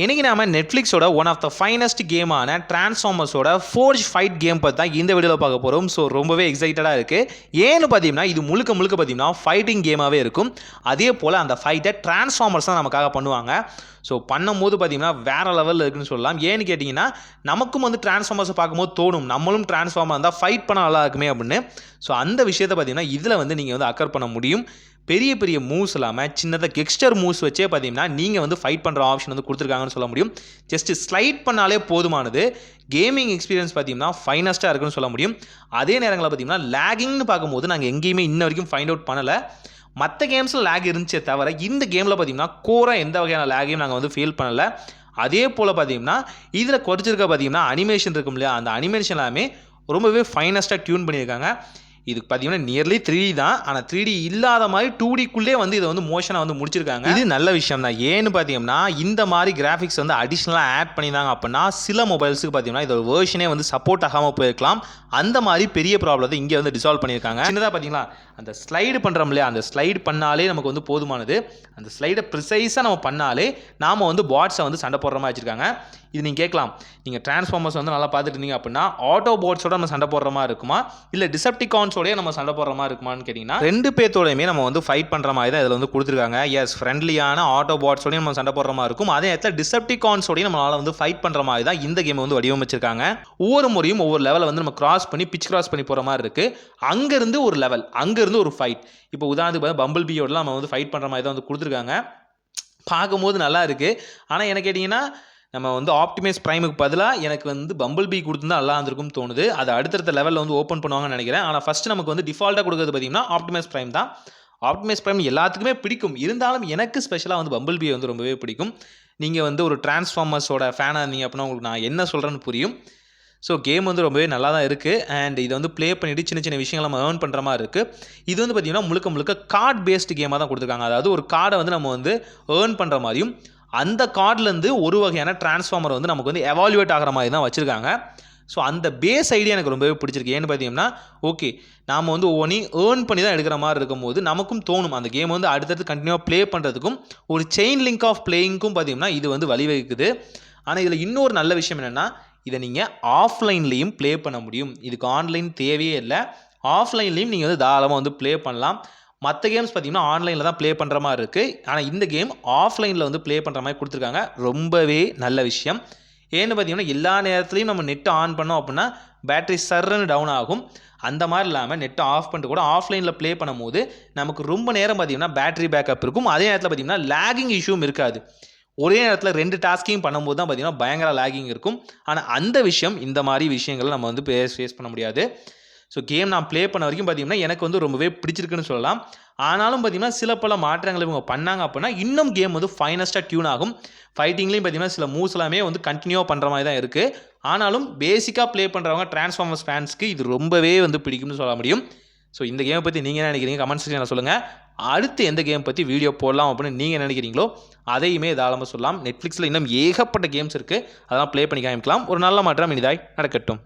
இன்றைக்கி நாம நெட்ஃப்ளிக்ஸோட ஒன் ஆஃப் த ஃபைனஸ்ட் கேமான டிரான்ஸ்ஃபார்மர்ஸோட ஃபோர்ஜ் ஃபைட் கேம் பற்றி தான் இந்த வீடியோவில் பார்க்க போகிறோம். ஸோ ரொம்பவே எக்ஸைட்டடாக இருக்குது. ஏன்னு பார்த்தீங்கன்னா இது முழுக்க பார்த்தீங்கன்னா ஃபைட்டிங் கேமாகவே இருக்கும். அதே போல் அந்த ஃபைட்டை டிரான்ஸ்ஃபார்மர்ஸ் தான் நமக்காக பண்ணுவாங்க. ஸோ பண்ணும்போது பார்த்தீங்கன்னா வேறு லெவலில் இருக்குன்னு சொல்லலாம். ஏன்னு கேட்டிங்கன்னா நமக்கும் வந்து டிரான்ஸ்ஃபார்மர்ஸை பார்க்கும்போது தோணும் நம்மளும் டிரான்ஸ்ஃபார்மர் இருந்தால் ஃபைட் பண்ண நல்லா இருக்குமே அப்படின்னு. ஸோ அந்த விஷயத்தை பார்த்தீங்கன்னா இதில் வந்து நீங்கள் வந்து அக்கர் பண்ண முடியும். பெரிய மூவ்ஸ் இல்லாமல் சின்னதாக கெக்ஸ்டர் மூவ்ஸ் வச்சே பார்த்தீங்கன்னா நீங்கள் வந்து ஃபைட் பண்ணுற ஆப்ஷன் வந்து கொடுத்துருக்காங்கன்னு சொல்ல முடியும். ஜஸ்ட் ஸ்லைட் பண்ணாலே போதுமானது. கேமிங் எக்ஸ்பீரியன்ஸ் பார்த்தீங்கன்னா ஃபைனஸ்ட்டாக இருக்குன்னு சொல்ல முடியும். அதே நேரங்களில் பார்த்தீங்கன்னா லேகிங்னு பார்க்கும்போது நாங்கள் எங்கேயுமே இன்ன வரைக்கும் ஃபைண்ட் அவுட் பண்ணலை. மற்ற கேம்ஸில் லேக் இருந்துச்சே தவிர இந்த கேமில் பார்த்தீங்கன்னா கோராக எந்த வகையான லேகையும் நாங்கள் வந்து ஃபீல் பண்ணலை. அதே போல் பார்த்தீங்கன்னா இதில் குறைச்சிருக்க பார்த்தீங்கன்னா அனிமேஷன் இருக்கும் இல்லையா, அந்த அனிமேஷன் எல்லாமே ரொம்பவே ஃபைனஸ்ட்டாக டியூன் பண்ணியிருக்காங்க. இதுக்கு பார்த்தீங்கன்னா நியர்லி 3D தான். ஆனால் 3D இல்லாத மாதிரி 2Dக்குள்ளே வந்து இதை வந்து மோஷனாக வந்து முடிச்சிருக்காங்க. இது நல்ல விஷயம் தான். ஏன்னு பார்த்தீங்கன்னா இந்த மாதிரி கிராஃபிக்ஸ் வந்து அடிஷ்னலாக ஆட் பண்ணியிருந்தாங்க அப்படின்னா சில மொபைல்ஸுக்கு பார்த்தீங்கன்னா இதோட வேர்ஷனே வந்து சப்போர்ட் ஆகாமல் போயிருக்கலாம். அந்த மாதிரி பெரிய ப்ராப்ளத்தை இங்கே வந்து டிசால்வ் பண்ணியிருக்காங்க. சின்னதாக பார்த்தீங்களா அந்த ஸ்லைடு பண்ணுறோம் இல்லையா, அந்த ஸ்லைடு பண்ணாலே நமக்கு வந்து போதுமானது. அந்த ஸ்லைடை ப்ரிசைஸாக நம்ம பண்ணாலே நாம் வந்து பாட்ஸை வந்து சண்டை போடுற மாதிரி வச்சுருக்காங்க. இது நீங்கள் கேட்கலாம், நீங்கள் டிரான்ஸ்ஃபார்மர்ஸ் வந்து நல்லா பார்த்துட்டு இருந்தீங்க அப்படின்னா ஆட்டோ பாட்ஸோட நம்ம சண்டை போடுற மாதிரி இருக்குமா இல்லை டிசெப்டிகான்ஸோடய நம்ம சண்டை போடுற மாதிரி இருக்குமான்னு கேட்டிங்கன்னா ரெண்டு பேர்த்தோடையுமே நம்ம வந்து ஃபைட் பண்ணுற மாதிரி தான் இதில் வந்து கொடுத்துருக்காங்க. எஸ், ஃப்ரெண்ட்லியான ஆட்டோ பாட்ஸோடையும் நம்ம சண்டை போடுற மாதிரி இருக்கும். அதே நேரத்தில் டிசெப்டிகான்ஸோடையும் நம்மளால் வந்து ஃபைட் பண்ணுற மாதிரி தான் இந்த கேமை வந்து வடிவமைச்சிருக்காங்க. ஒவ்வொரு முறையும் ஒவ்வொரு லெவலை வந்து நம்ம கிராஸ் பண்ணி பிச் கிராஸ் பண்ணி போகிற மாதிரி இருக்குது. அங்கேருந்து ஒரு லெவல், அங்கேருந்து ஒரு ஃபைட். இப்போ உதாரணத்துக்கு பம்பிள் பியோடலாம் நம்ம வந்து ஃபைட் பண்ணுற மாதிரி தான் வந்து கொடுத்துருக்காங்க. பார்க்கும்போது நல்லா இருக்குது. ஆனால் என்ன கேட்டிங்கன்னா நம்ம வந்து ஆப்டிமைஸ் ப்ரைமுக்கு பதிலாக எனக்கு வந்து பம்பிள் பி கொடுத்துருந்தா நல்லா இருந்திருக்கும்னு தோணுது. அது அடுத்தடுத்த லெவலில் வந்து ஓப்பன் பண்ணுவாங்கன்னு நினைக்கிறேன். ஆனால் ஃபஸ்ட்டு நமக்கு வந்து டிஃபால்ட்டாக கொடுக்குறது பார்த்தீங்கன்னா ஆப்டிமைஸ் ப்ரைம் தான். ஆப்டிமைஸ் ப்ரைம் எல்லாத்துக்குமே பிடிக்கும். இருந்தாலும் எனக்கு ஸ்பெஷலாக வந்து பம்பிள் பி வந்து ரொம்பவே பிடிக்கும். நீங்கள் வந்து ஒரு டிரான்ஸ்ஃபார்மர்ஸோட ஃபேனாக இருந்தீங்க அப்படின்னா உங்களுக்கு நான் என்ன சொல்கிறேன்னு புரியும். ஸோ கேம் வந்து ரொம்பவே நல்லா தான் இருக்குது. அண்ட் இதை வந்து ப்ளே பண்ணிவிட்டு சின்ன விஷயங்கள் நம்ம ஏர்ன் பண்ணுற மாதிரி இருக்குது. இது வந்து பார்த்திங்கன்னா முழுக்க கார்டு பேஸ்டு கேமாக தான் கொடுத்துருக்காங்க. அதாவது ஒரு கார்டை வந்து நம்ம வந்து ஏர்ன் பண்ணுற மாதிரியும் அந்த கார்ட்லேருந்து ஒரு வகையான டிரான்ஸ்ஃபார்மர் வந்து நமக்கு வந்து எவாலுவேட் ஆகிற மாதிரி தான் வச்சுருக்காங்க. ஸோ அந்த பேஸ் ஐடியா எனக்கு ரொம்பவே பிடிச்சிருக்கு. ஏன்னு பார்த்தீங்கன்னா ஓகே நாம் வந்து ஒவ்வொன்றையும் ஏர்ன் பண்ணி தான் எடுக்கிற மாதிரி இருக்கும்போது நமக்கும் தோணும் அந்த கேம் வந்து அடுத்தடுத்து கண்டினியூவாக ப்ளே பண்ணுறதுக்கும் ஒரு செயின் லிங்க் ஆஃப் பிளேயிங்க்கும் பார்த்தீங்கன்னா இது வந்து வழிவகுக்குது. ஆனால் இதில் இன்னொரு நல்ல விஷயம் என்னென்னா இதை நீங்கள் ஆஃப்லைன்லேயும் ப்ளே பண்ண முடியும். இதுக்கு ஆன்லைன் தேவையே இல்லை. ஆஃப்லைன்லேயும் நீங்கள் வந்து தாராளமாக வந்து ப்ளே பண்ணலாம். மற்ற கேம்ஸ் பார்த்தீங்கன்னா ஆன்லைனில் தான் ப்ளே பண்ணுற மாதிரி இருக்குது. ஆனால் இந்த கேம் ஆஃப்லைனில் வந்து ப்ளே பண்ணுற மாதிரி கொடுத்துருக்காங்க. ரொம்பவே நல்ல விஷயம். ஏன்னு பார்த்தீங்கன்னா எல்லா நேரத்துலையும் நம்ம நெட்டை ஆன் பண்ணோம் அப்படின்னா பேட்டரி சர்ன்னு டவுன் ஆகும். அந்த மாதிரி இல்லாமல் நெட்டை ஆஃப் பண்ணிட்டு கூட ஆஃப்லைனில் ப்ளே பண்ணும்போது நமக்கு ரொம்ப நேரம் பார்த்தீங்கன்னா பேட்டரி பேக்கப் இருக்கும். அதே நேரத்தில் பார்த்தீங்கன்னா லேகிங் இஷ்யூவும் இருக்காது. ஒரே நேரத்தில் 2 டாஸ்கையும் பண்ணும்போது தான் பார்த்தீங்கன்னா பயங்கர லேகிங் இருக்கும். ஆனால் அந்த விஷயம் இந்த மாதிரி விஷயங்களை நம்ம வந்து ஃபேஸ் பண்ண முடியாது. ஸோ கேம் நான் ப்ளே பண்ண வரைக்கும் பார்த்தீங்கன்னா எனக்கு வந்து ரொம்பவே பிடிச்சிருக்குன்னு சொல்லலாம். ஆனாலும் பார்த்தீங்கன்னா சில பல மாற்றங்கள் இவங்க பண்ணாங்க அப்படின்னா இன்னும் கேம் வந்து ஃபைனஸ்ட்டாக டியூன் ஆகும். ஃபைட்டிங்லேயும் பார்த்தீங்கன்னா சில மூவ்ஸ் எல்லாமே வந்து கண்டினியூவாக பண்ணுற மாதிரி தான் இருக்குது. ஆனாலும் பேசிக்காக ப்ளே பண்ணுறவங்க டிரான்ஸ்ஃபார்மர்ஸ் ஃபேன்ஸ்க்கு இது ரொம்பவே வந்து பிடிக்கும்னு சொல்ல முடியும். ஸோ இந்த கேமை பற்றி நீங்கள் என்ன நினைக்கிறீங்க கமெண்ட் செக்ஷனில் சொல்லுங்கள். அடுத்து எந்த கேம் பற்றி வீடியோ போடலாம் அப்படின்னு நீங்கள் நினைக்கிறீங்களோ அதையுமே தாராளமாக சொல்லலாம். நெட்ஃப்ளிக்ஸில் இன்னும் ஏகப்பட்ட கேம்ஸ் இருக்குது. அதெல்லாம் ப்ளே பண்ணி காமிக்கலாம். ஒரு நல்ல மாற்றம் இனிதாய் நடக்கட்டும்.